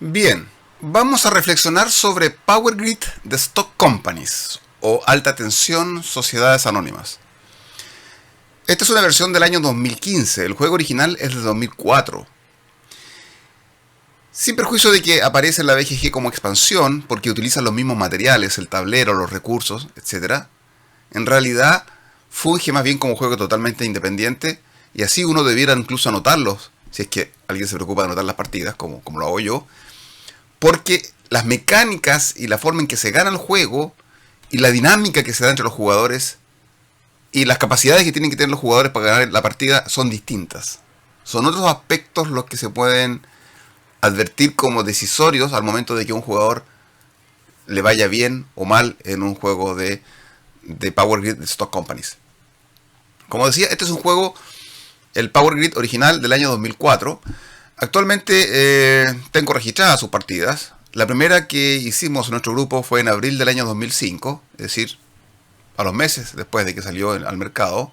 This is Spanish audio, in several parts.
Bien, vamos a reflexionar sobre Power Grid de Stock Companies o Alta Tensión Sociedades Anónimas. Esta es una versión del año 2015, el juego original es de 2004. Sin perjuicio de que aparece en la BGG como expansión, porque utiliza los mismos materiales, el tablero, los recursos, etc., en realidad funge más bien como un juego totalmente independiente, y así uno debiera incluso anotarlos, si es que alguien se preocupa de anotar las partidas, como lo hago yo, porque las mecánicas y la forma en que se gana el juego, y la dinámica que se da entre los jugadores, y las capacidades que tienen que tener los jugadores para ganar la partida son distintas. Son otros aspectos los que se pueden advertir como decisorios al momento de que un jugador le vaya bien o mal en un juego de Power Grid de Stock Companies. Como decía, este es un juego, el Power Grid original del año 2004. Actualmente tengo registradas sus partidas. La primera que hicimos en nuestro grupo fue en abril del año 2005, es decir, a los meses después de que salió al mercado.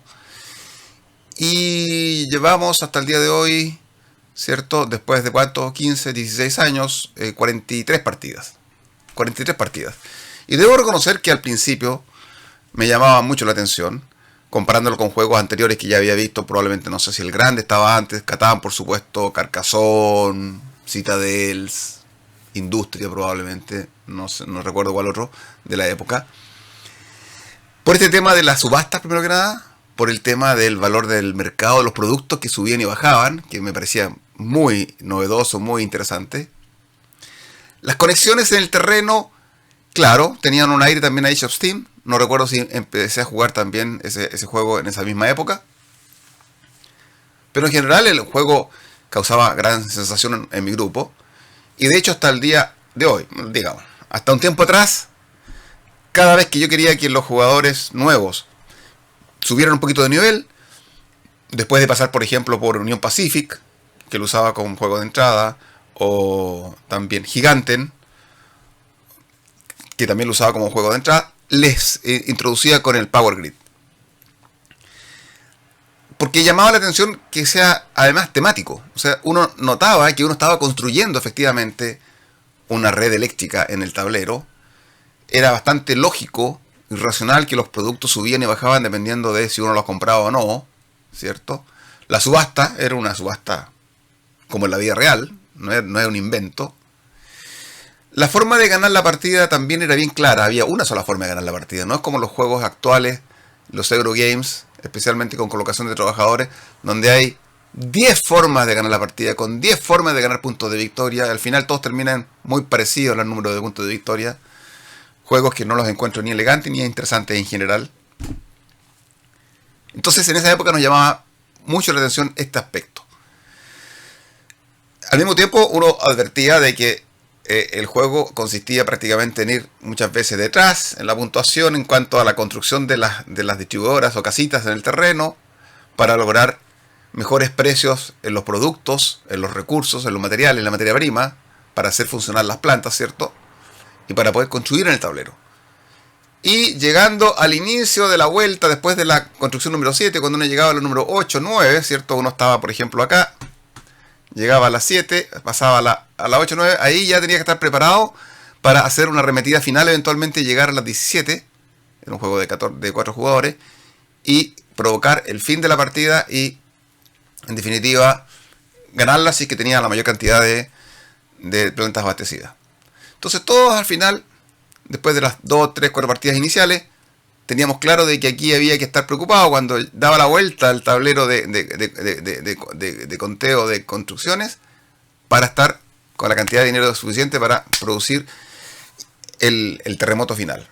Y llevamos hasta el día de hoy, ¿cierto? Después de ¿cuánto? 15, 16 años, 43 partidas. 43 partidas. Y debo reconocer que al principio me llamaba mucho la atención, comparándolo con juegos anteriores que ya había visto. Probablemente, no sé si el Grande estaba antes, Catán, por supuesto, Carcassonne, Citadels, Industria probablemente, no sé, no recuerdo cuál otro de la época. Por este tema de las subastas, primero que nada, por el tema del valor del mercado, de los productos que subían y bajaban, que me parecía muy novedoso, muy interesante. Las conexiones en el terreno, claro, tenían un aire también a Age of Steam. No recuerdo si empecé a jugar también ese juego en esa misma época. Pero en general el juego causaba gran sensación en mi grupo. Y de hecho hasta el día de hoy, digamos, hasta un tiempo atrás, cada vez que yo quería que los jugadores nuevos subieran un poquito de nivel, después de pasar por ejemplo por Union Pacific, que lo usaba como juego de entrada, o también Giganten, que también lo usaba como juego de entrada, les introducía con el Power Grid. Porque llamaba la atención que sea además temático. O sea, uno notaba que uno estaba construyendo efectivamente una red eléctrica en el tablero. Era bastante lógico y racional que los productos subían y bajaban dependiendo de si uno los compraba o no, ¿cierto? La subasta era una subasta como en la vida real, no era un invento. La forma de ganar la partida también era bien clara, había una sola forma de ganar la partida, no es como los juegos actuales, los Eurogames, especialmente con colocación de trabajadores, donde hay 10 formas de ganar la partida, con 10 formas de ganar puntos de victoria. Al final todos terminan muy parecidos al número de puntos de victoria. Juegos que no los encuentro ni elegantes ni interesantes en general. Entonces en esa época nos llamaba mucho la atención este aspecto. Al mismo tiempo uno advertía de que el juego consistía prácticamente en ir muchas veces detrás en la puntuación en cuanto a la construcción de las distribuidoras o casitas en el terreno para lograr mejores precios en los productos, en los recursos, en los materiales, en la materia prima, para hacer funcionar las plantas, ¿cierto? Y para poder construir en el tablero. Y llegando al inicio de la vuelta, después de la construcción número 7, cuando uno llegaba al número 8, 9, ¿cierto? Uno estaba, por ejemplo, acá, llegaba a las 7, pasaba a la 8, 9, ahí ya tenía que estar preparado para hacer una arremetida final, eventualmente llegar a las 17, en un juego de 4 jugadores, y provocar el fin de la partida y, en definitiva, ganarla si es que tenía la mayor cantidad de plantas abastecidas. Entonces todos al final, después de las 2, 3, 4 partidas iniciales, teníamos claro de que aquí había que estar preocupado cuando daba la vuelta al tablero de conteo de construcciones para estar con la cantidad de dinero suficiente para producir el terremoto final.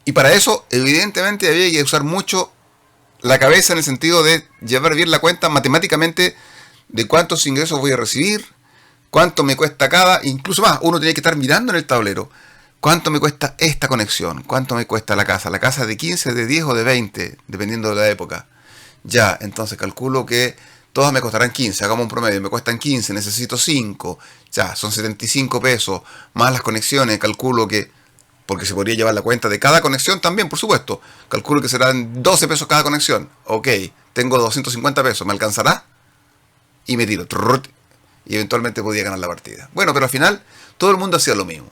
Y para eso, evidentemente, había que usar mucho la cabeza en el sentido de llevar bien la cuenta matemáticamente de cuántos ingresos voy a recibir, cuánto me cuesta cada, incluso más, uno tiene que estar mirando en el tablero. ¿Cuánto me cuesta esta conexión? ¿Cuánto me cuesta la casa? La casa de 15, de 10 o de 20, dependiendo de la época. Ya, entonces calculo que todas me costarán 15, hagamos un promedio, me cuestan 15, necesito 5, ya, son 75 pesos, más las conexiones, calculo que, porque se podría llevar la cuenta de cada conexión también, por supuesto, calculo que serán 12 pesos cada conexión, ok, tengo 250 pesos, ¿me alcanzará? Y me tiro, y eventualmente podía ganar la partida. Bueno, pero al final todo el mundo hacía lo mismo.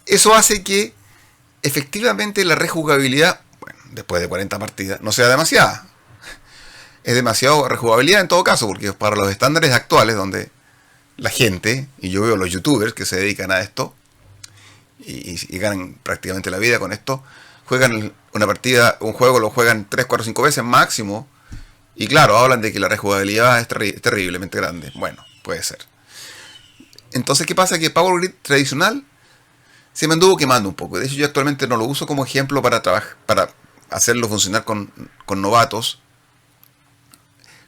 Eso hace que efectivamente la rejugabilidad, bueno, después de 40 partidas, no sea demasiada. Es demasiado rejugabilidad en todo caso, porque para los estándares actuales, donde la gente, y yo veo los youtubers que se dedican a esto, y ganan prácticamente la vida con esto, juegan una partida, un juego lo juegan 3, 4, 5 veces máximo, y claro, hablan de que la rejugabilidad es terriblemente grande. Bueno, puede ser. Entonces, ¿qué pasa? Que Power Grid tradicional se me anduvo quemando un poco. De hecho, yo actualmente no lo uso como ejemplo para hacerlo funcionar con novatos.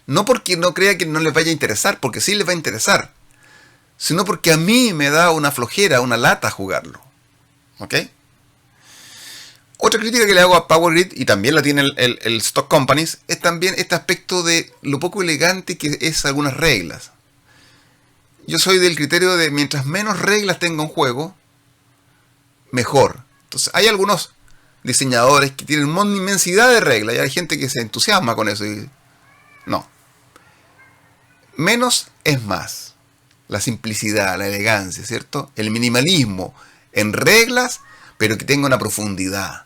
No porque no crea que no les vaya a interesar, porque sí les va a interesar, sino porque a mí me da una flojera, una lata jugarlo. ¿Ok? Otra crítica que le hago a Power Grid, y también la tiene el Stock Companies, es también este aspecto de lo poco elegante que es algunas reglas. Yo soy del criterio de mientras menos reglas tenga un juego, mejor. Entonces hay algunos diseñadores que tienen una inmensidad de reglas y hay gente que se entusiasma con eso y no. Menos es más. La simplicidad, la elegancia, ¿cierto? El minimalismo en reglas, pero que tenga una profundidad.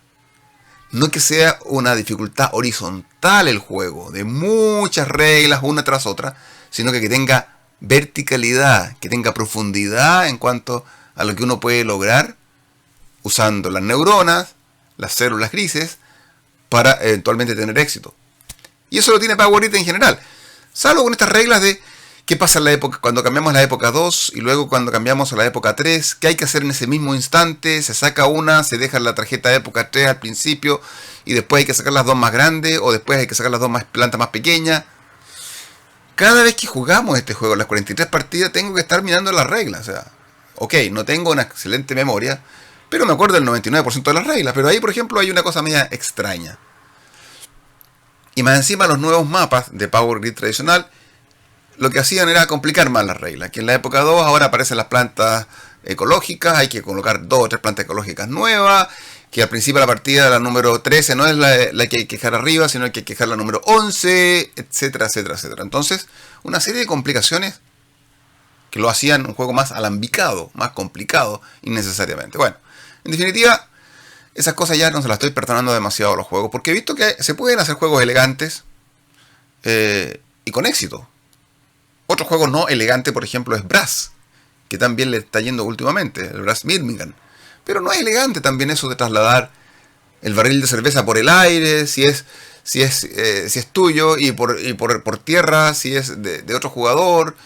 No que sea una dificultad horizontal el juego, de muchas reglas una tras otra, sino que tenga verticalidad, que tenga profundidad en cuanto a lo que uno puede lograr usando las neuronas, las células grises, para eventualmente tener éxito. Y eso lo tiene Power Grid en general. Salvo con estas reglas de qué pasa en la época, cuando cambiamos a la época 2 y luego cuando cambiamos a la época 3, qué hay que hacer en ese mismo instante, se saca una, se deja la tarjeta de época 3 al principio y después hay que sacar las dos más grandes o después hay que sacar las dos plantas más pequeñas. Cada vez que jugamos este juego, las 43 partidas, tengo que estar mirando las reglas. O sea, ok, no tengo una excelente memoria, pero me acuerdo del 99% de las reglas. Pero ahí, por ejemplo, hay una cosa media extraña. Y más encima los nuevos mapas de Power Grid tradicional, lo que hacían era complicar más las reglas. Que en la época 2 ahora aparecen las plantas ecológicas, hay que colocar 2 o 3 plantas ecológicas nuevas, que al principio de la partida la número 13 no es la que hay que dejar arriba, sino que hay que dejar la número 11, etcétera, etcétera, etcétera. Entonces, una serie de complicaciones que lo hacían un juego más alambicado, más complicado innecesariamente. Bueno, en definitiva, esas cosas ya no se las estoy perdonando demasiado a los juegos, porque he visto que se pueden hacer juegos elegantes y con éxito. Otro juego no elegante, por ejemplo, es Brass, que también le está yendo últimamente, el Brass Birmingham. Pero no es elegante también eso de trasladar el barril de cerveza por el aire, si es tuyo, y por tierra, si es de otro jugador,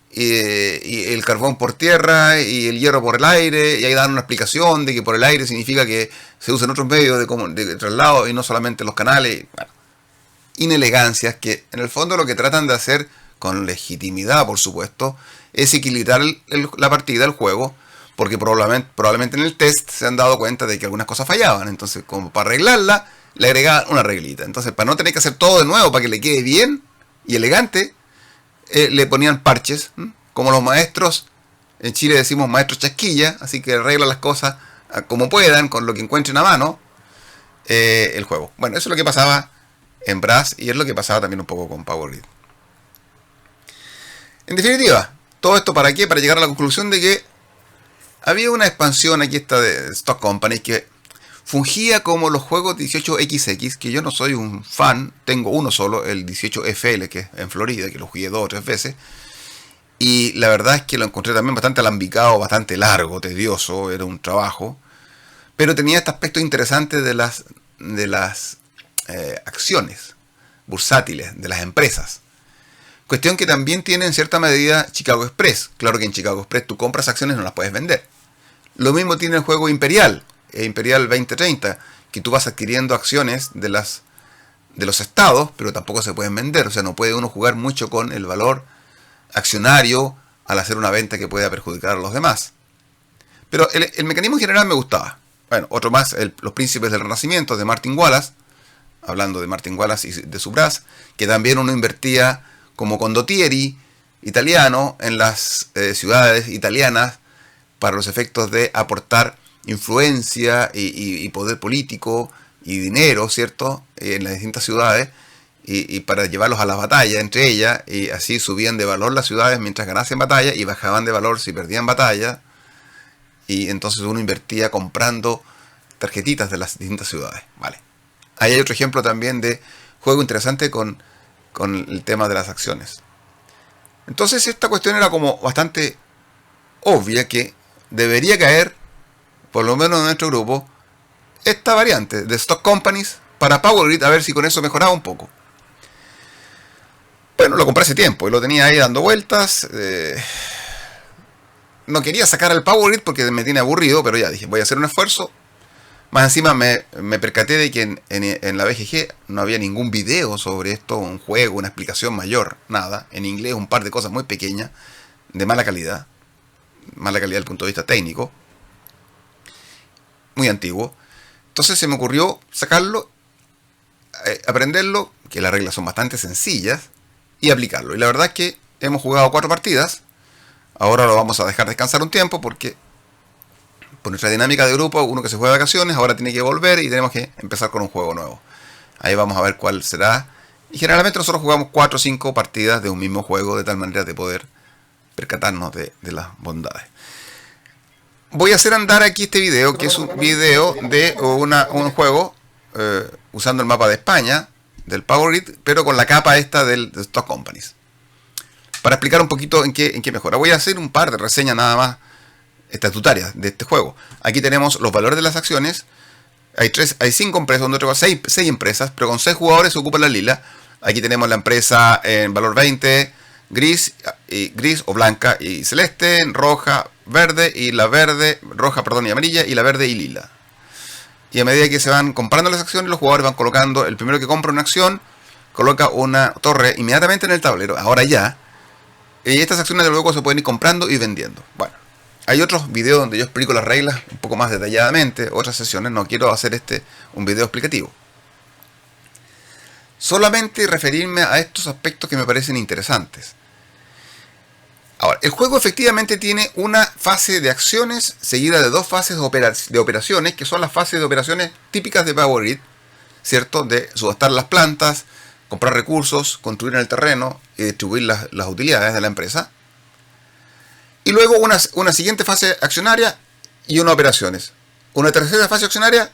y el carbón por tierra, y el hierro por el aire, y ahí dan una explicación de que por el aire significa que se usan otros medios de traslado y no solamente los canales. Bueno, inelegancias que en el fondo lo que tratan de hacer, con legitimidad por supuesto, es equilibrar la partida, el juego, porque probablemente en el test se han dado cuenta de que algunas cosas fallaban. Entonces, como para arreglarla, le agregaban una reglita. Entonces, para no tener que hacer todo de nuevo, para que le quede bien y elegante, le ponían parches, como los maestros. En Chile decimos maestros chasquilla, así que arreglan las cosas como puedan, con lo que encuentren a mano, el juego. Bueno, eso es lo que pasaba en Brass y es lo que pasaba también un poco con Power Grid. En definitiva, ¿todo esto para qué? Para llegar a la conclusión de que había una expansión, aquí está de Stock Company, que fungía como los juegos 18XX, que yo no soy un fan, tengo uno solo, el 18FL, que es en Florida, que lo jugué 2 o 3 veces, y la verdad es que lo encontré también bastante alambicado, bastante largo, tedioso, era un trabajo, pero tenía este aspecto interesante de las acciones bursátiles, de las empresas. Cuestión que también tiene en cierta medida Chicago Express. Claro que en Chicago Express tú compras acciones y no las puedes vender. Lo mismo tiene el juego Imperial, Imperial 2030, que tú vas adquiriendo acciones de los estados, pero tampoco se pueden vender. O sea, no puede uno jugar mucho con el valor accionario al hacer una venta que pueda perjudicar a los demás. Pero el mecanismo en general me gustaba. Bueno, otro más, Los Príncipes del Renacimiento de Martin Wallace, hablando de Martin Wallace y de su Brass, que también uno invertía como condottieri italiano en las ciudades italianas para los efectos de aportar influencia y poder político y dinero, ¿cierto?, en las distintas ciudades, y para llevarlos a la batalla entre ellas, y así subían de valor las ciudades mientras ganasen batalla y bajaban de valor si perdían batalla, y entonces uno invertía comprando tarjetitas de las distintas ciudades. Vale. Ahí hay otro ejemplo también de juego interesante con el tema de las acciones. Entonces esta cuestión era como bastante obvia que debería caer, por lo menos en nuestro grupo, esta variante de Stock Companies para Power Grid, a ver si con eso mejoraba un poco. Bueno, lo compré hace tiempo y lo tenía ahí dando vueltas. No quería sacar al Power Grid porque me tiene aburrido, pero ya dije, voy a hacer un esfuerzo. Más encima me percaté de que en la BGG no había ningún video sobre esto, un juego, una explicación mayor, nada. En inglés un par de cosas muy pequeñas, de mala calidad desde el punto de vista técnico, muy antiguo. Entonces se me ocurrió sacarlo, aprenderlo, que las reglas son bastante sencillas, y aplicarlo. Y la verdad es que hemos jugado 4 partidas, ahora lo vamos a dejar descansar un tiempo porque por nuestra dinámica de grupo, uno que se fue de vacaciones, ahora tiene que volver y tenemos que empezar con un juego nuevo. Ahí vamos a ver cuál será. Y generalmente nosotros jugamos 4 o 5 partidas de un mismo juego, de tal manera de poder percatarnos de las bondades. Voy a hacer andar aquí este video, que es un video de un juego usando el mapa de España, del Power Grid, pero con la capa esta de Stock Companies. Para explicar un poquito en qué mejora. Voy a hacer un par de reseñas nada más estatutarias de este juego. Aquí tenemos los valores de las acciones. Hay 5 empresas, 6 empresas, pero con 6 jugadores se ocupa la lila. Aquí tenemos la empresa en valor 20, gris o blanca y celeste, roja, verde y la verde, roja, perdón, y amarilla, y la verde y lila. Y a medida que se van comprando las acciones, los jugadores van colocando, el primero que compra una acción, coloca una torre inmediatamente en el tablero, ahora ya. Y estas acciones luego se pueden ir comprando y vendiendo. Bueno, hay otros videos donde yo explico las reglas un poco más detalladamente, otras sesiones, no quiero hacer un video explicativo. Solamente referirme a estos aspectos que me parecen interesantes. Ahora, el juego efectivamente tiene una fase de acciones seguida de 2 fases de operaciones, que son las fases de operaciones típicas de Power Grid, ¿cierto? De subastar las plantas, comprar recursos, construir en el terreno y distribuir las utilidades de la empresa. Y luego una siguiente fase accionaria y una operaciones. Una tercera fase accionaria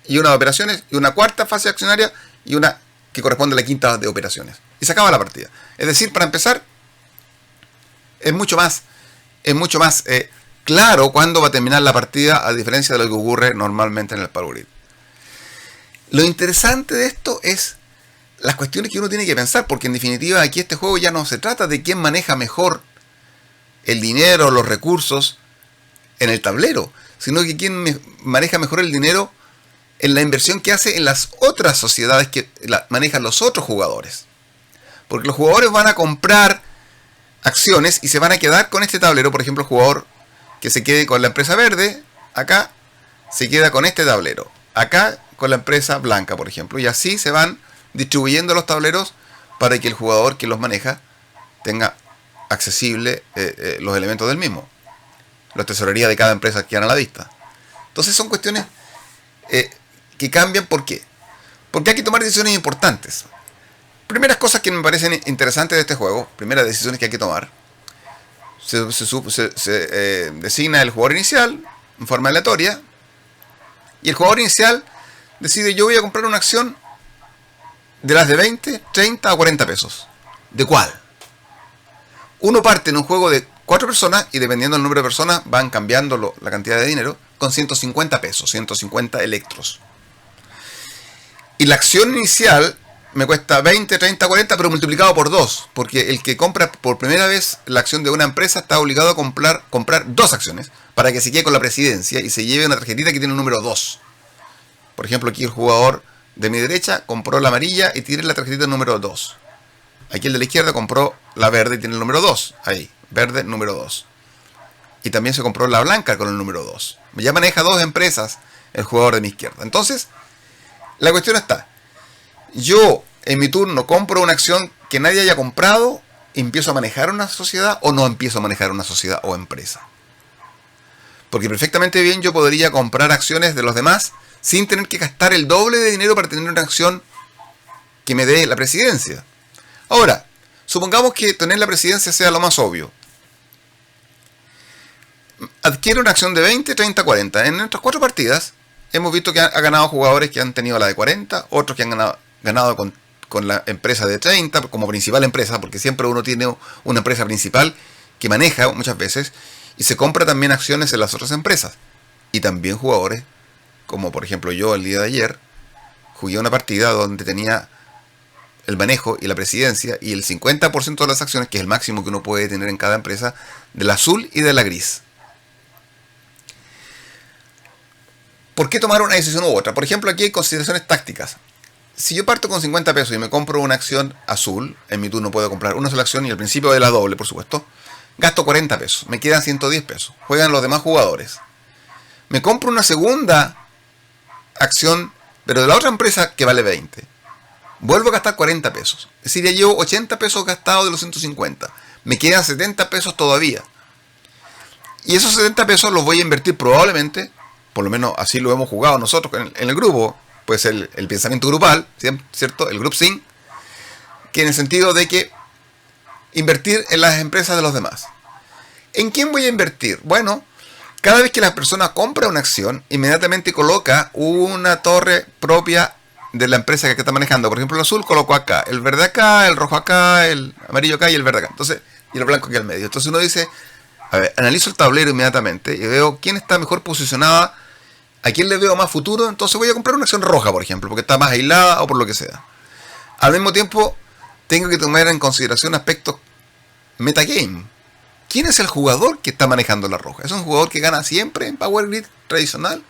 y una de operaciones. Y una cuarta fase accionaria y una que corresponde a la quinta de operaciones. Y se acaba la partida. Es decir, para empezar, es mucho más claro cuándo va a terminar la partida, a diferencia de lo que ocurre normalmente en el Power Grid. Lo interesante de esto es las cuestiones que uno tiene que pensar, porque en definitiva aquí este juego ya no se trata de quién maneja mejor el dinero, los recursos en el tablero, sino que quién maneja mejor el dinero en la inversión que hace en las otras sociedades que manejan los otros jugadores. Porque los jugadores van a comprar acciones y se van a quedar con este tablero. Por ejemplo, el jugador que se quede con la empresa verde, acá se queda con este tablero, acá con la empresa blanca, por ejemplo, y así se van distribuyendo los tableros para que el jugador que los maneja tenga accesible los elementos del mismo. La tesorería de cada empresa quedan a la vista. Entonces son cuestiones que cambian. ¿Por qué? Porque hay que tomar decisiones importantes. Primeras cosas que me parecen interesantes de este juego, primeras decisiones que hay que tomar. Se designa el jugador inicial en forma aleatoria, y el jugador inicial decide: yo voy a comprar una acción de las de 20, 30 o 40 pesos. ¿De cuál? Uno parte en un juego de 4 personas y dependiendo del número de personas van cambiando la cantidad de dinero con 150 pesos, 150 electros. Y la acción inicial me cuesta 20, 30, 40, pero multiplicado por 2, porque el que compra por primera vez la acción de una empresa está obligado a comprar 2 acciones para que se quede con la presidencia y se lleve una tarjetita que tiene el número 2. Por ejemplo, aquí el jugador de mi derecha compró la amarilla y tiene la tarjetita número 2. Aquí el de la izquierda compró la verde y tiene el número 2. Ahí, verde número 2. Y también se compró la blanca con el número 2. Ya maneja 2 empresas el jugador de mi izquierda. Entonces, la cuestión está: yo en mi turno compro una acción que nadie haya comprado, ¿empiezo a manejar una sociedad o no empiezo a manejar una sociedad o empresa? Porque perfectamente bien yo podría comprar acciones de los demás sin tener que gastar el doble de dinero para tener una acción que me dé la presidencia. Ahora, supongamos que tener la presidencia sea lo más obvio. Adquiere una acción de 20, 30, 40. En nuestras 4 partidas hemos visto que ha ganado jugadores que han tenido la de 40, otros que han ganado con la empresa de 30 como principal empresa, porque siempre uno tiene una empresa principal que maneja muchas veces y se compra también acciones en las otras empresas. Y también jugadores, como por ejemplo yo el día de ayer, jugué una partida donde tenía el manejo y la presidencia y el 50% de las acciones, que es el máximo que uno puede tener en cada empresa, de la azul y de la gris. ¿Por qué tomar una decisión u otra? Por ejemplo, aquí hay consideraciones tácticas. Si yo parto con 50 pesos y me compro una acción azul, en mi turno puedo comprar una sola acción y al principio de la doble, por supuesto, gasto 40 pesos, me quedan 110 pesos, juegan los demás jugadores. Me compro una segunda acción, pero de la otra empresa que vale 20. Vuelvo a gastar 40 pesos. Es decir, ya llevo 80 pesos gastados de los 150. Me quedan 70 pesos todavía. Y esos 70 pesos los voy a invertir probablemente, por lo menos así lo hemos jugado nosotros en el grupo, pues el pensamiento grupal, ¿cierto? El group think, que en el sentido de que invertir en las empresas de los demás. ¿En quién voy a invertir? Bueno, cada vez que la persona compra una acción, inmediatamente coloca una torre propia de la empresa que está manejando. Por ejemplo, el azul colocó acá, el verde acá, el rojo acá, el amarillo acá y el verde acá. Entonces, y el blanco aquí al medio. Entonces uno dice, a ver, analizo el tablero inmediatamente y veo quién está mejor posicionada, a quién le veo más futuro, entonces voy a comprar una acción roja, por ejemplo, porque está más aislada o por lo que sea. Al mismo tiempo, tengo que tomar en consideración aspectos metagame. ¿Quién es el jugador que está manejando la roja? ¿Es un jugador que gana siempre en Power Grid tradicional?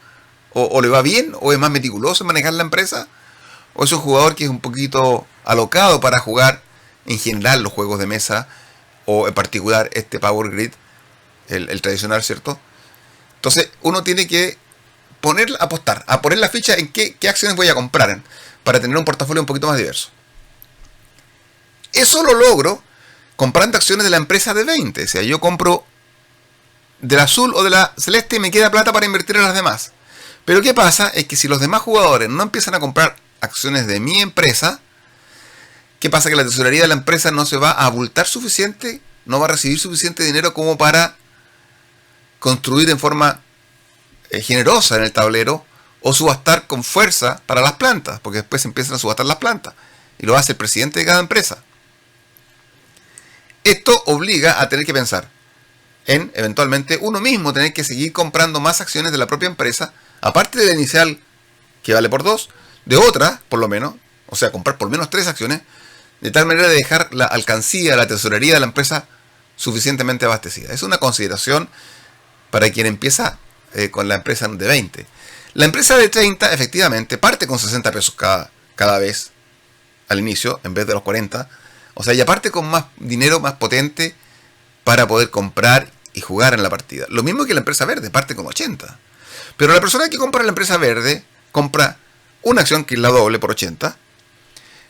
¿O le va bien? ¿O es más meticuloso en manejar la empresa? ¿O es un jugador que es un poquito alocado para jugar en general los juegos de mesa? O en particular este Power Grid, el tradicional, ¿cierto? Entonces uno tiene que apostar, a poner la ficha en qué acciones voy a comprar para tener un portafolio un poquito más diverso. Eso lo logro comprando acciones de la empresa de 20. O sea, yo compro del azul o de la celeste y me queda plata para invertir en las demás. Pero ¿qué pasa? Es que si los demás jugadores no empiezan a comprar acciones de mi empresa, ¿qué pasa? Que la tesorería de la empresa no se va a abultar suficiente, no va a recibir suficiente dinero como para construir en forma generosa en el tablero o subastar con fuerza para las plantas, porque después empiezan a subastar las plantas y lo hace el presidente de cada empresa. Esto obliga a tener que pensar en eventualmente uno mismo tener que seguir comprando más acciones de la propia empresa, aparte de la inicial que vale por 2, de otra por lo menos, o sea, comprar por menos 3 acciones, de tal manera de dejar la alcancía, la tesorería de la empresa suficientemente abastecida. Es una consideración para quien empieza con la empresa de 20. La empresa de 30 efectivamente parte con 60 pesos cada vez al inicio, en vez de los 40. O sea, ya parte con más dinero, más potente para poder comprar y jugar en la partida. Lo mismo que la empresa verde, parte con 80. Pero la persona que compra la empresa verde, compra una acción que es la doble por 80.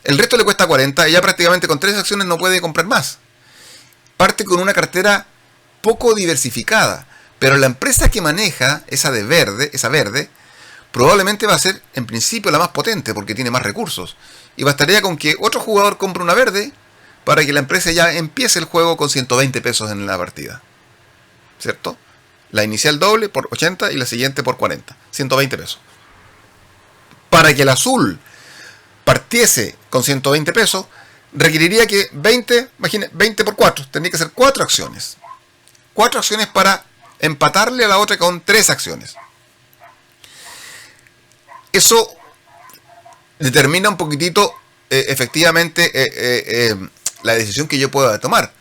El resto le cuesta 40 y ya prácticamente con 3 acciones no puede comprar más. Parte con una cartera poco diversificada. Pero la empresa que maneja esa verde, probablemente va a ser en principio la más potente porque tiene más recursos. Y bastaría con que otro jugador compre una verde para que la empresa ya empiece el juego con 120 pesos en la partida. ¿Cierto? La inicial doble por 80 y la siguiente por 40. 120 pesos. Para que el azul partiese con 120 pesos, requeriría que 20 por 4. Tendría que ser 4 acciones. 4 acciones para empatarle a la otra con 3 acciones. Eso determina un poquitito efectivamente la decisión que yo pueda tomar.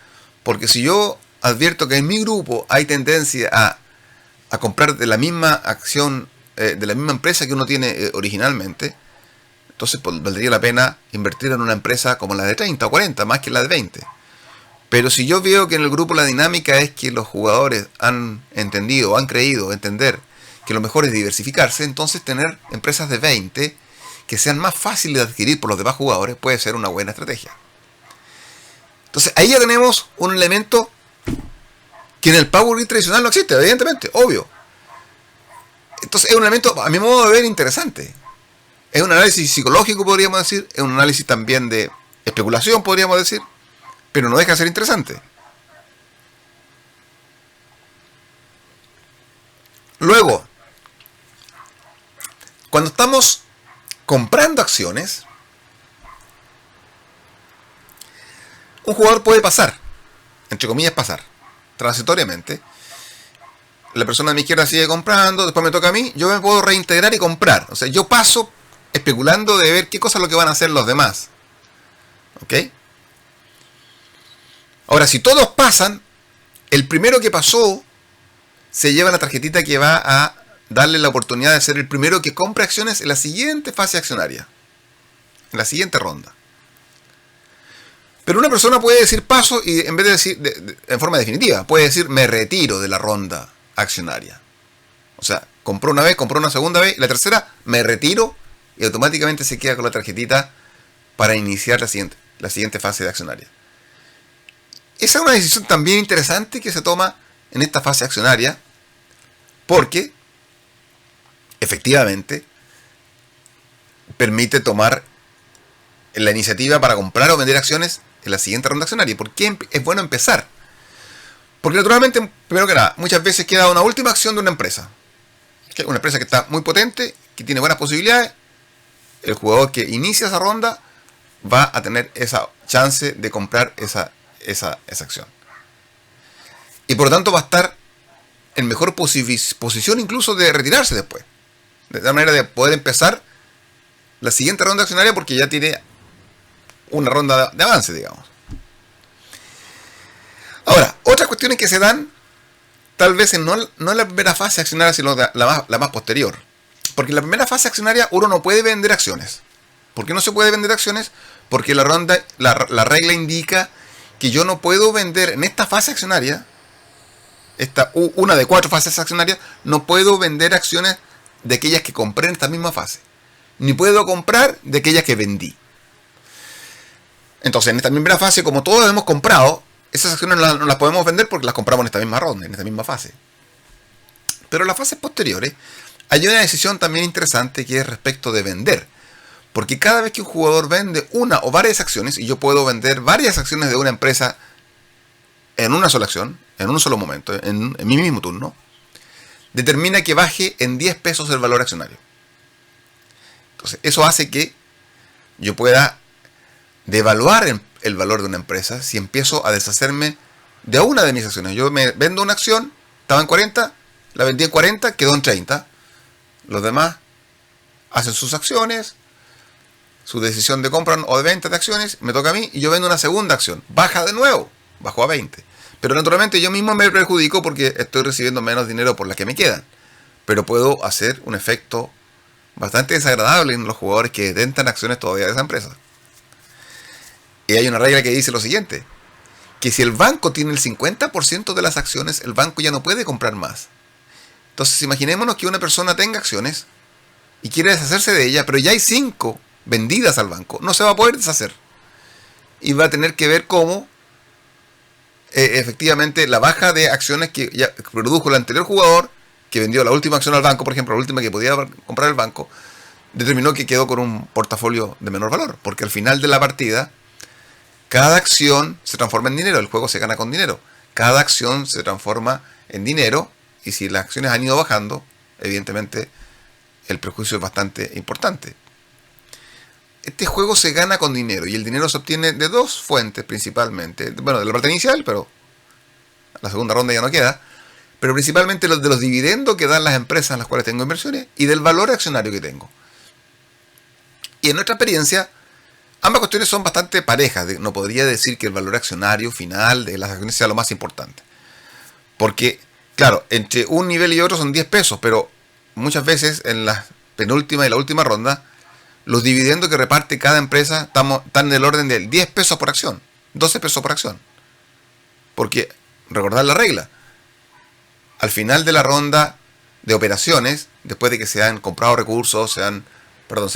Porque si yo advierto que en mi grupo hay tendencia a comprar de la misma acción, de la misma empresa que uno tiene originalmente, entonces pues, valdría la pena invertir en una empresa como la de 30 o 40, más que la de 20. Pero si yo veo que en el grupo la dinámica es que los jugadores han entendido o han creído entender que lo mejor es diversificarse, entonces tener empresas de 20 que sean más fáciles de adquirir por los demás jugadores puede ser una buena estrategia. Entonces ahí ya tenemos un elemento que en el Power Grid tradicional no existe, evidentemente, obvio. Entonces es un elemento, a mi modo de ver, interesante. Es un análisis psicológico, podríamos decir, es un análisis también de especulación, podríamos decir, pero no deja de ser interesante. Luego, cuando estamos comprando acciones, un jugador puede pasar, entre comillas pasar, transitoriamente. La persona de mi izquierda sigue comprando, después me toca a mí, yo me puedo reintegrar y comprar. O sea, yo paso especulando de ver qué cosa es lo que van a hacer los demás. ¿Ok? Ahora, si todos pasan, el primero que pasó se lleva la tarjetita que va a darle la oportunidad de ser el primero que compre acciones en la siguiente fase accionaria, en la siguiente ronda. Pero una persona puede decir paso y en vez de decir en forma definitiva, puede decir me retiro de la ronda accionaria. O sea, compró una vez, compró una segunda vez, la tercera me retiro y automáticamente se queda con la tarjetita para iniciar la siguiente fase de accionaria. Esa es una decisión también interesante que se toma en esta fase accionaria porque efectivamente permite tomar la iniciativa para comprar o vender acciones en la siguiente ronda accionaria. ¿Por qué es bueno empezar? Porque naturalmente, primero que nada, muchas veces queda una última acción de una empresa. Una empresa que está muy potente, que tiene buenas posibilidades. El jugador que inicia esa ronda va a tener esa chance de comprar esa acción. Y por lo tanto va a estar en mejor posición incluso de retirarse después. De tal manera de poder empezar la siguiente ronda accionaria porque ya tiene una ronda de avance, digamos. Ahora, otras cuestiones que se dan, tal vez no en la primera fase accionaria, sino la más posterior. Porque en la primera fase accionaria uno no puede vender acciones. ¿Por qué no se puede vender acciones? Porque la regla indica que yo no puedo vender en esta fase accionaria, una de 4 fases accionarias, no puedo vender acciones de aquellas que compré en esta misma fase. Ni puedo comprar de aquellas que vendí. Entonces, en esta primera fase, como todos hemos comprado, esas acciones no las podemos vender porque las compramos en esta misma ronda, en esta misma fase. Pero en las fases posteriores hay una decisión también interesante que es respecto de vender. Porque cada vez que un jugador vende una o varias acciones, y yo puedo vender varias acciones de una empresa en una sola acción, en un solo momento, en mi mismo turno, determina que baje en 10 pesos el valor accionario. Entonces, eso hace que yo pueda devaluar el valor de una empresa si empiezo a deshacerme de una de mis acciones. Yo me vendo una acción, estaba en 40, la vendí en 40, quedó en 30. Los demás hacen sus acciones, su decisión de compra o de venta de acciones, me toca a mí y yo vendo una segunda acción. Baja de nuevo, bajó a 20. Pero naturalmente yo mismo me perjudico porque estoy recibiendo menos dinero por las que me quedan. Pero puedo hacer un efecto bastante desagradable en los jugadores que detentan acciones todavía de esa empresa. Y hay una regla que dice lo siguiente, que si el banco tiene el 50% de las acciones, el banco ya no puede comprar más. Entonces imaginémonos que una persona tenga acciones y quiere deshacerse de ellas, pero ya hay 5 vendidas al banco. No se va a poder deshacer. Y va a tener que ver cómo efectivamente la baja de acciones que ya produjo el anterior jugador, que vendió la última acción al banco, por ejemplo, la última que podía comprar el banco, determinó que quedó con un portafolio de menor valor. Porque al final de la partida, cada acción se transforma en dinero, el juego se gana con dinero. Cada acción se transforma en dinero y si las acciones han ido bajando, evidentemente el perjuicio es bastante importante. Este juego se gana con dinero y el dinero se obtiene de 2 fuentes principalmente. Bueno, de la parte inicial, pero la segunda ronda ya no queda. Pero principalmente de los dividendos que dan las empresas en las cuales tengo inversiones y del valor accionario que tengo. Y en nuestra experiencia, ambas cuestiones son bastante parejas. No podría decir que el valor accionario final de las acciones sea lo más importante. Porque, claro, entre un nivel y otro son 10 pesos, pero muchas veces en la penúltima y la última ronda, los dividendos que reparte cada empresa están del orden de 10 pesos por acción, 12 pesos por acción. Porque, recordad la regla, al final de la ronda de operaciones, después de que se han comprado recursos, se han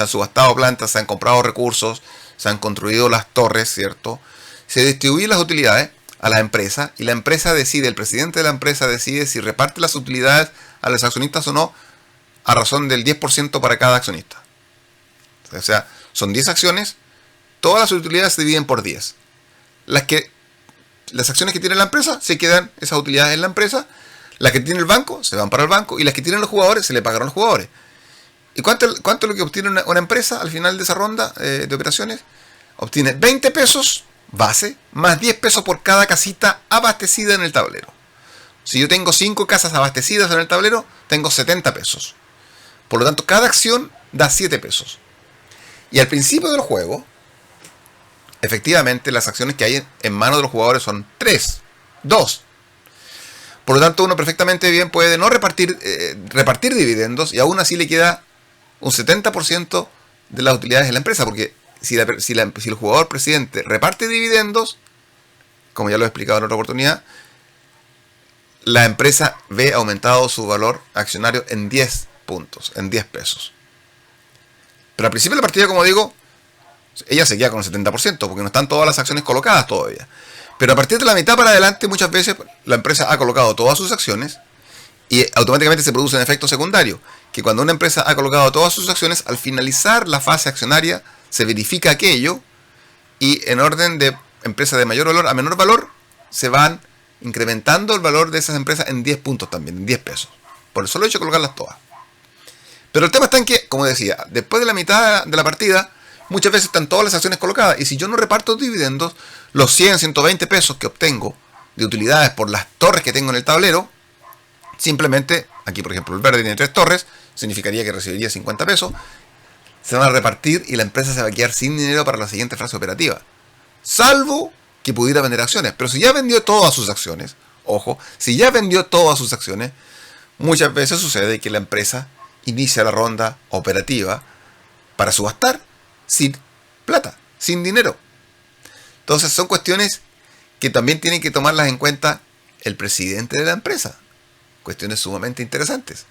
subastado plantas, se han comprado recursos, se han construido las torres, ¿cierto? Se distribuyen las utilidades a la empresa y la empresa decide, el presidente de la empresa decide si reparte las utilidades a los accionistas o no, a razón del 10% para cada accionista. O sea, son 10 acciones, todas las utilidades se dividen por 10. Las acciones que tiene la empresa, se quedan esas utilidades en la empresa. Las que tiene el banco, se van para el banco. Y las que tienen los jugadores, se le pagan a los jugadores. ¿Y cuánto es lo que obtiene una empresa al final de esa ronda de operaciones? Obtiene 20 pesos base, más 10 pesos por cada casita abastecida en el tablero. Si yo tengo 5 casas abastecidas en el tablero, tengo 70 pesos. Por lo tanto, cada acción da 7 pesos. Y al principio del juego, efectivamente, las acciones que hay en manos de los jugadores son 2. Por lo tanto, uno perfectamente bien puede no repartir dividendos y aún así le queda un 70% de las utilidades de la empresa. Porque si el jugador presidente reparte dividendos, como ya lo he explicado en otra oportunidad, la empresa ve aumentado su valor accionario en 10 puntos, en 10 pesos. Pero al principio de la partida, como digo, ella se queda con el 70%, porque no están todas las acciones colocadas todavía. Pero a partir de la mitad para adelante, muchas veces la empresa ha colocado todas sus acciones y automáticamente se produce un efecto secundario, que cuando una empresa ha colocado todas sus acciones, al finalizar la fase accionaria, se verifica aquello y en orden de empresa de mayor valor a menor valor, se van incrementando el valor de esas empresas en 10 puntos también, en 10 pesos. Por el solo hecho de colocarlas todas. Pero el tema está en que, como decía, después de la mitad de la partida, muchas veces están todas las acciones colocadas. Y si yo no reparto dividendos, los 100, 120 pesos que obtengo de utilidades por las torres que tengo en el tablero, simplemente, aquí por ejemplo el verde tiene 3 torres, significaría que recibiría 50 pesos, se van a repartir y la empresa se va a quedar sin dinero para la siguiente fase operativa. Salvo que pudiera vender acciones. Pero si ya vendió todas sus acciones, ojo, si ya vendió todas sus acciones, muchas veces sucede que la empresa inicia la ronda operativa para subastar sin plata, sin dinero. Entonces son cuestiones que también tienen que tomarlas en cuenta el presidente de la empresa. Cuestiones sumamente interesantes.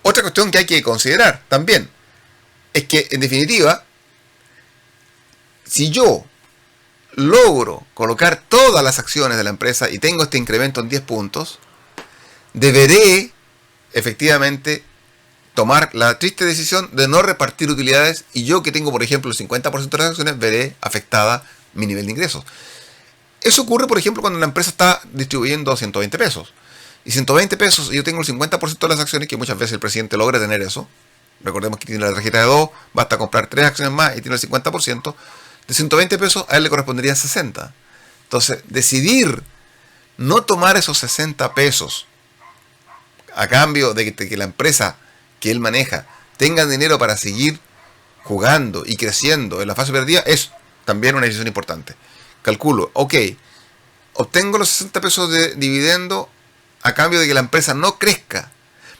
Otra cuestión que hay que considerar también es que, en definitiva, si yo logro colocar todas las acciones de la empresa y tengo este incremento en 10 puntos, deberé efectivamente tomar la triste decisión de no repartir utilidades y yo que tengo, por ejemplo, el 50% de las acciones, veré afectada mi nivel de ingresos. Eso ocurre, por ejemplo, cuando la empresa está distribuyendo 120 pesos. Y 120 pesos, y yo tengo el 50% de las acciones, que muchas veces el presidente logra tener eso. Recordemos que tiene la tarjeta de 2, basta comprar 3 acciones más y tiene el 50%. De 120 pesos, a él le correspondería 60. Entonces, decidir no tomar esos 60 pesos a cambio de que la empresa que él maneja tenga dinero para seguir jugando y creciendo en la fase perdida es también una decisión importante. Calculo, ok, obtengo los 60 pesos de dividendo a cambio de que la empresa no crezca,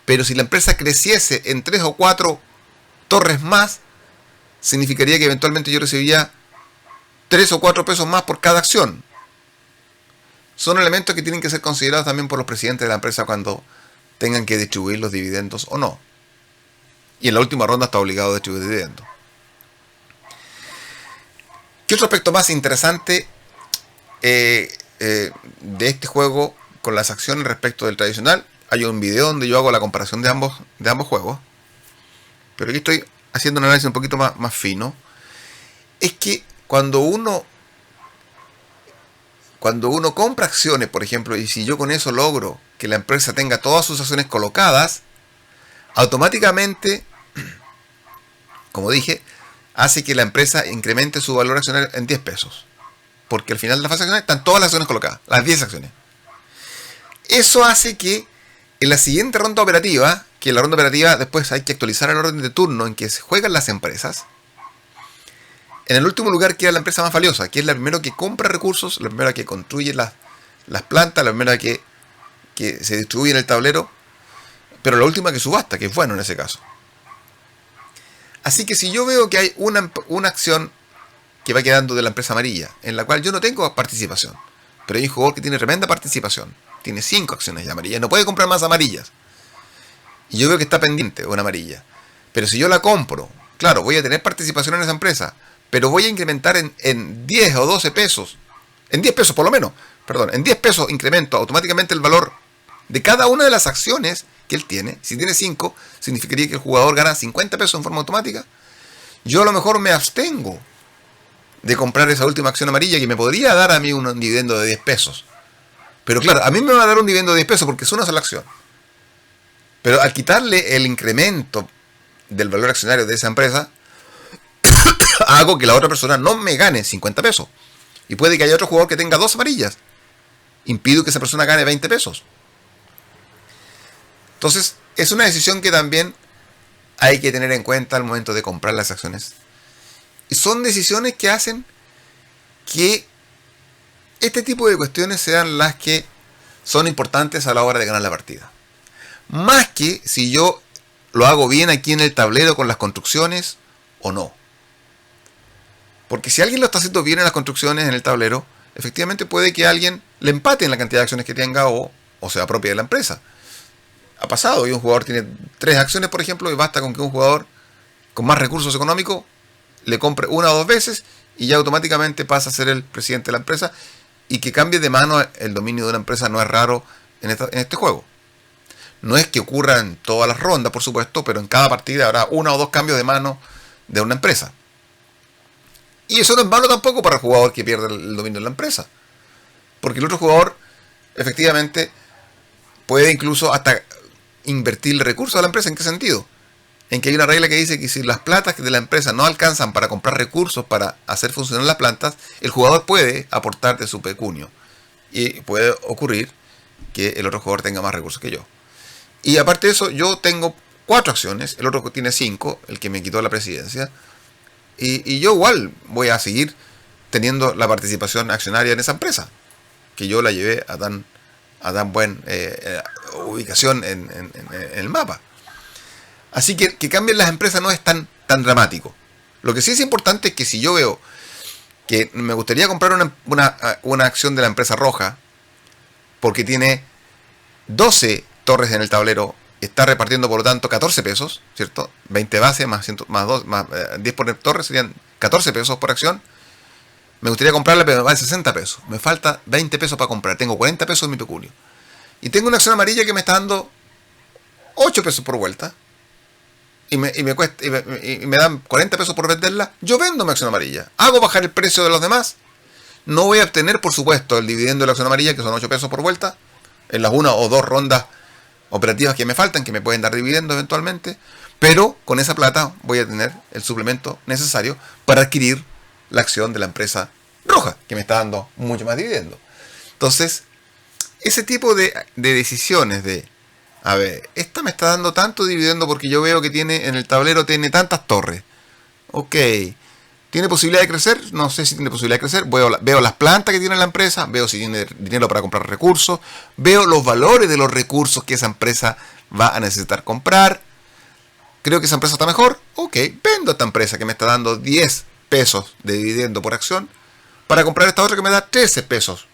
pero si la empresa creciese en 3 o 4 torres más, significaría que eventualmente yo recibiría 3 o 4 pesos más por cada acción. Son elementos que tienen que ser considerados también por los presidentes de la empresa cuando tengan que distribuir los dividendos o no. Y en la última ronda está obligado a distribuir dividendos. ¿Qué otro aspecto más interesante de este juego con las acciones respecto del tradicional? Hay un video donde yo hago la comparación de ambos juegos, pero aquí estoy haciendo un análisis un poquito más fino. Es que cuando uno compra acciones, por ejemplo, y si yo con eso logro que la empresa tenga todas sus acciones colocadas, automáticamente, como dije, hace que la empresa incremente su valor accionario en 10 pesos. Porque al final de la fase accionaria están todas las acciones colocadas, las 10 acciones. Eso hace que en la siguiente ronda operativa, que la ronda operativa después hay que actualizar el orden de turno en que se juegan las empresas, en el último lugar queda la empresa más valiosa, que es la primera que compra recursos, la primera que construye las plantas, la primera que se distribuye en el tablero, pero la última que subasta, que es bueno en ese caso. Así que si yo veo que hay una acción que va quedando de la empresa amarilla, en la cual yo no tengo participación, pero hay un jugador que tiene tremenda participación, tiene 5 acciones de amarillas, no puede comprar más amarillas, y yo veo que está pendiente una amarilla, pero si yo la compro, claro, voy a tener participación en esa empresa, pero voy a incrementar en 10 o 12 pesos, en 10 pesos por lo menos, perdón, en 10 pesos incremento automáticamente el valor de cada una de las acciones que él tiene, si tiene 5, significaría que el jugador gana 50 pesos en forma automática. Yo a lo mejor me abstengo de comprar esa última acción amarilla que me podría dar a mí un dividendo de 10 pesos. Pero claro, a mí me va a dar un dividendo de 10 pesos porque es una sola acción. Pero al quitarle el incremento del valor accionario de esa empresa, hago que la otra persona no me gane 50 pesos. Y puede que haya otro jugador que tenga 2 amarillas. Impido que esa persona gane 20 pesos. Entonces, es una decisión que también hay que tener en cuenta al momento de comprar las acciones. Y son decisiones que hacen que este tipo de cuestiones sean las que son importantes a la hora de ganar la partida. Más que si yo lo hago bien aquí en el tablero con las construcciones o no. Porque si alguien lo está haciendo bien en las construcciones en el tablero, efectivamente puede que alguien le empate en la cantidad de acciones que tenga o se apropie de la empresa. Ha pasado y un jugador tiene 3 acciones, por ejemplo, y basta con que un jugador con más recursos económicos le compre 1 o 2 veces y ya automáticamente pasa a ser el presidente de la empresa, y que cambie de mano el dominio de una empresa no es raro en este juego. No es que ocurra en todas las rondas, por supuesto, pero en cada partida habrá 1 o 2 cambios de mano de una empresa. Y eso no es malo tampoco para el jugador que pierde el dominio de la empresa. Porque el otro jugador, efectivamente, puede incluso hasta invertir recursos a la empresa. ¿En qué sentido? En que hay una regla que dice que si las plantas de la empresa no alcanzan para comprar recursos para hacer funcionar las plantas, el jugador puede aportar de su pecunio. Y puede ocurrir que el otro jugador tenga más recursos que yo. Y aparte de eso, yo tengo 4 acciones, el otro tiene 5, el que me quitó la presidencia. Y yo igual voy a seguir teniendo la participación accionaria en esa empresa, que yo la llevé a tan buena ubicación en el mapa. Así que cambien las empresas no es tan dramático. Lo que sí es importante es que si yo veo que me gustaría comprar una acción de la empresa roja, porque tiene 12 torres en el tablero, está repartiendo por lo tanto 14 pesos, ¿cierto? 20 bases más 10 por torre serían 14 pesos por acción. Me gustaría comprarla, pero me vale 60 pesos. Me falta 20 pesos para comprar. Tengo 40 pesos en mi pecunio. Y tengo una acción amarilla que me está dando 8 pesos por vuelta. Y me dan 40 pesos por venderla. Yo vendo mi acción amarilla. Hago bajar el precio de los demás. No voy a obtener, por supuesto, el dividendo de la acción amarilla, que son 8 pesos por vuelta, en las 1 o 2 rondas operativas que me faltan, que me pueden dar dividendo eventualmente. Pero con esa plata voy a tener el suplemento necesario para adquirir la acción de la empresa roja, que me está dando mucho más dividendo. Entonces, ese tipo de decisiones de, a ver, esta me está dando tanto dividendo porque yo veo que tiene en el tablero tiene tantas torres. Ok, ¿tiene posibilidad de crecer? No sé si tiene posibilidad de crecer. Veo las plantas que tiene la empresa, veo si tiene dinero para comprar recursos, veo los valores de los recursos que esa empresa va a necesitar comprar. Creo que esa empresa está mejor. Ok, vendo a esta empresa que me está dando 10 pesos de dividendo por acción para comprar esta otra que me da 13 pesos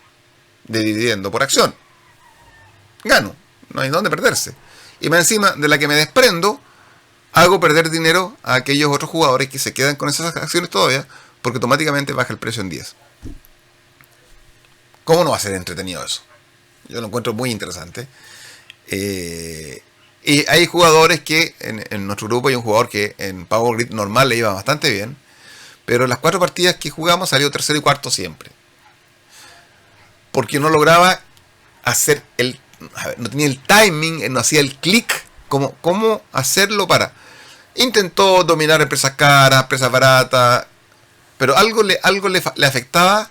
de dividendo por acción. Gano, no hay dónde perderse. Y más encima de la que me desprendo, hago perder dinero a aquellos otros jugadores que se quedan con esas acciones todavía, porque automáticamente baja el precio en 10. ¿Cómo no va a ser entretenido eso? Yo lo encuentro muy interesante. Y hay jugadores que en nuestro grupo hay un jugador que en Power Grid normal le iba bastante bien, pero en las 4 partidas que jugamos salió tercero y cuarto siempre, porque no lograba hacer no tenía el timing, no hacía el clic, cómo hacerlo para. Intentó dominar empresas caras, empresas baratas, pero algo le afectaba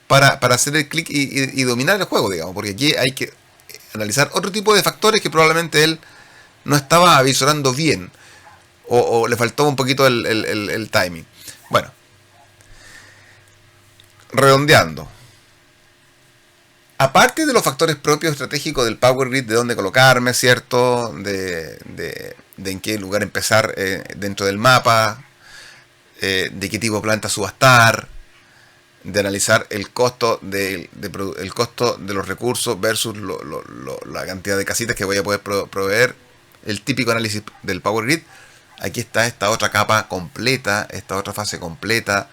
para hacer el clic y dominar el juego, digamos, porque aquí hay que analizar otro tipo de factores que probablemente él no estaba avisorando bien, o le faltó un poquito el timing. Bueno, redondeando. Aparte de los factores propios estratégicos del Power Grid, de dónde colocarme, ¿cierto? De en qué lugar empezar dentro del mapa, de qué tipo de planta subastar, de analizar el costo el costo de los recursos versus la cantidad de casitas que voy a poder proveer, el típico análisis del Power Grid. Aquí está esta otra capa completa, esta otra fase completa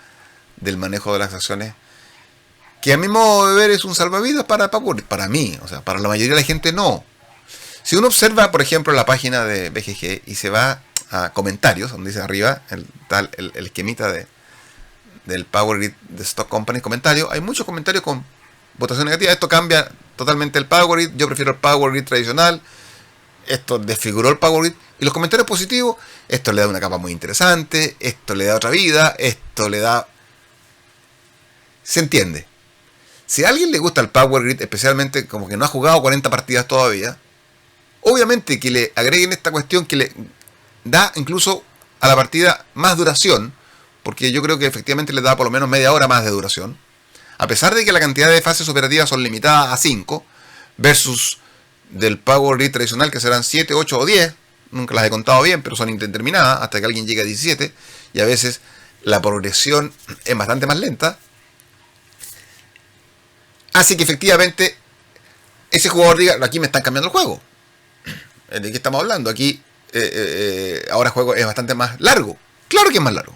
del manejo de las acciones, que a mi modo de ver es un salvavidas para Power Grid, para mí, o sea, para la mayoría de la gente no. Si uno observa, por ejemplo, la página de BGG y se va a comentarios, donde dice arriba el esquemita del Power Grid de Stock Company, comentarios, hay muchos comentarios con votación negativa. Esto cambia totalmente el Power Grid, yo prefiero el Power Grid tradicional, esto desfiguró el Power Grid. Y los comentarios positivos, esto le da una capa muy interesante, esto le da otra vida, esto le da... Se entiende. Si a alguien le gusta el Power Grid, especialmente como que no ha jugado 40 partidas todavía, obviamente que le agreguen esta cuestión que le da incluso a la partida más duración, porque yo creo que efectivamente le da por lo menos media hora más de duración, a pesar de que la cantidad de fases operativas son limitadas a 5, versus del Power Grid tradicional que serán 7, 8 o 10, nunca las he contado bien, pero son indeterminadas hasta que alguien llegue a 17, y a veces la progresión es bastante más lenta. Así que efectivamente ese jugador diga, aquí me están cambiando el juego. ¿De qué estamos hablando? Aquí ahora el juego es bastante más largo. Claro que es más largo.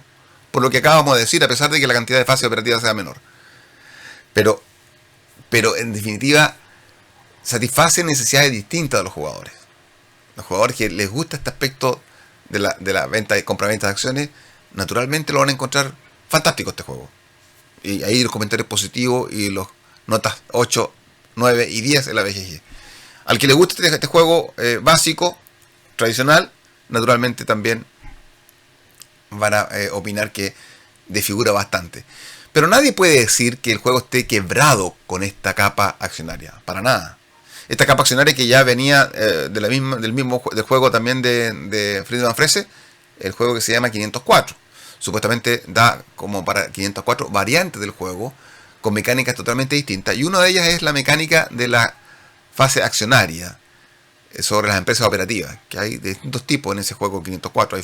Por lo que acabamos de decir, a pesar de que la cantidad de fases operativas sea menor. Pero en definitiva satisface necesidades distintas de los jugadores. Los jugadores que les gusta este aspecto de la venta y compra-venta de acciones, naturalmente lo van a encontrar fantástico este juego. Y ahí los comentarios positivos y los notas 8, 9 y 10 en la BGG. Al que le guste este juego básico, tradicional, naturalmente también van a opinar que desfigura bastante. Pero nadie puede decir que el juego esté quebrado con esta capa accionaria. Para nada. Esta capa accionaria que ya venía del juego también de Friedman Frese, el juego que se llama 504. Supuestamente da como para 504 variantes del juego, con mecánicas totalmente distintas. Y una de ellas es la mecánica de la fase accionaria sobre las empresas operativas, que hay de distintos tipos en ese juego 504.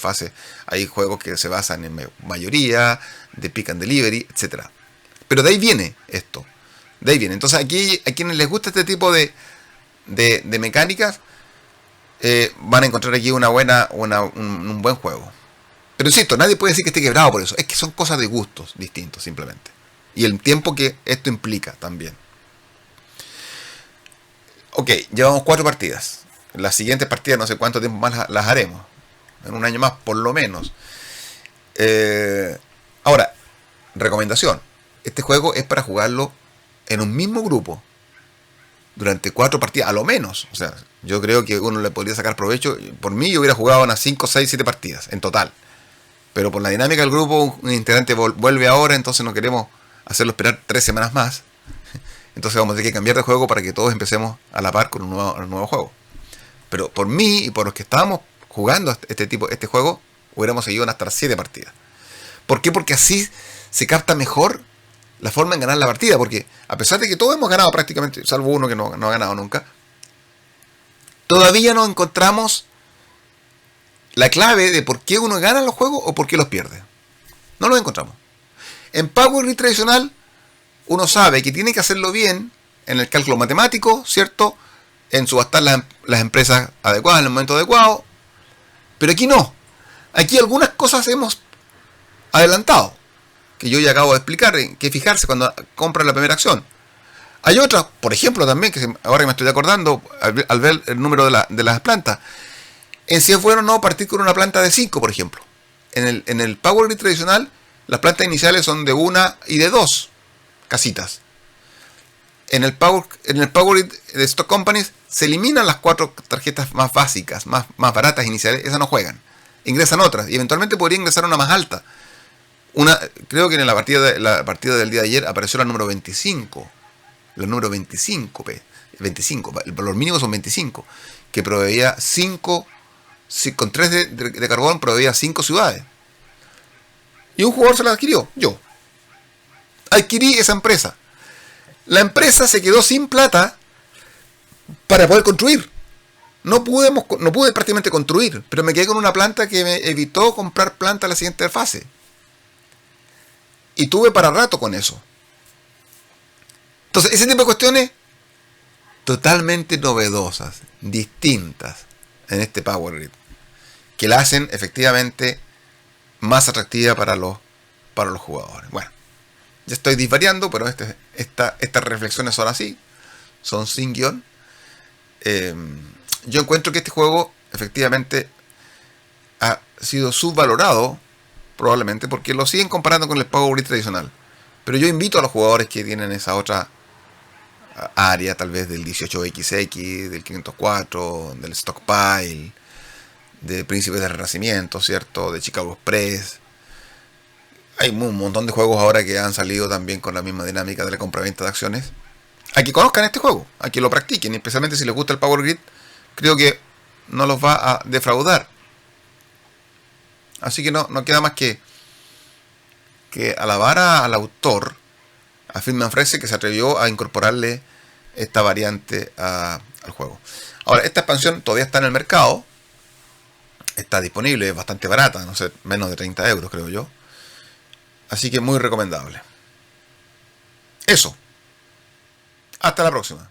Hay juegos que se basan en mayoría, de pick and delivery, etc. Pero de ahí viene esto. De ahí viene. Entonces aquí a quienes les gusta este tipo de mecánicas, van a encontrar aquí un buen juego. Pero insisto, nadie puede decir que esté quebrado por eso. Es que son cosas de gustos distintos simplemente. Y el tiempo que esto implica también. Ok, llevamos 4 partidas. Las siguientes partidas no sé cuánto tiempo más las haremos. En un año más, por lo menos. Ahora, recomendación. Este juego es para jugarlo en un mismo grupo. Durante 4 partidas, a lo menos. O sea, yo creo que uno le podría sacar provecho. Por mí yo hubiera jugado unas 5, 6, 7 partidas en total. Pero por la dinámica del grupo, un integrante vuelve ahora, entonces no queremos hacerlo esperar 3 semanas más. Entonces vamos a tener que cambiar de juego para que todos empecemos a la par con un nuevo juego. Pero por mí y por los que estábamos jugando este juego, hubiéramos seguido hasta las 7 partidas. ¿Por qué? Porque así se capta mejor la forma en ganar la partida. Porque a pesar de que todos hemos ganado prácticamente, salvo uno que no ha ganado nunca, todavía no encontramos la clave de por qué uno gana los juegos o por qué los pierde. No lo encontramos. En Power Grid tradicional, uno sabe que tiene que hacerlo bien en el cálculo matemático, ¿cierto? En subastar las empresas adecuadas en el momento adecuado. Pero aquí no. Aquí algunas cosas hemos adelantado, que yo ya acabo de explicar, en qué fijarse cuando compran la primera acción. Hay otras, por ejemplo, también, que ahora que me estoy acordando, al ver el número de las plantas, en si es bueno o no partir con una planta de 5, por ejemplo. En el Power Grid tradicional, las plantas iniciales son de 1 y de 2 casitas. En el Power Grid de Stock Companies se eliminan las 4 tarjetas más básicas, más baratas iniciales, esas no juegan. Ingresan otras y eventualmente podría ingresar una más alta. Creo que en la partida del día de ayer apareció la número 25. La número 25, 25, los mínimos son 25, que proveía 5, con 3 de carbón proveía 5 ciudades. Y un jugador se la adquirió, yo. Adquirí esa empresa. La empresa se quedó sin plata para poder construir. No pude prácticamente construir, pero me quedé con una planta que me evitó comprar planta a la siguiente fase. Y tuve para rato con eso. Entonces, ese tipo de cuestiones totalmente novedosas, distintas en este Power Grid, que la hacen efectivamente más atractiva para los jugadores. Bueno, ya estoy disvariando, pero estas reflexiones son así, son sin guión. Yo encuentro que este juego efectivamente ha sido subvalorado, probablemente, porque lo siguen comparando con el Power Grid tradicional. Pero yo invito a los jugadores que tienen esa otra área, tal vez del 18XX, del 504, del Stockpile, de Príncipes del Renacimiento, ¿cierto? De Chicago Express. Hay un montón de juegos ahora que han salido también con la misma dinámica de la compra-venta de acciones. A que conozcan este juego, a que lo practiquen, especialmente si les gusta el Power Grid, creo que no los va a defraudar. Así que no queda más que alabar al autor, a Friedman Frese, que se atrevió a incorporarle esta variante al juego. Ahora, esta expansión todavía está en el mercado, está disponible, es bastante barata, no sé, menos de 30 euros creo yo. Así que muy recomendable. Eso. Hasta la próxima.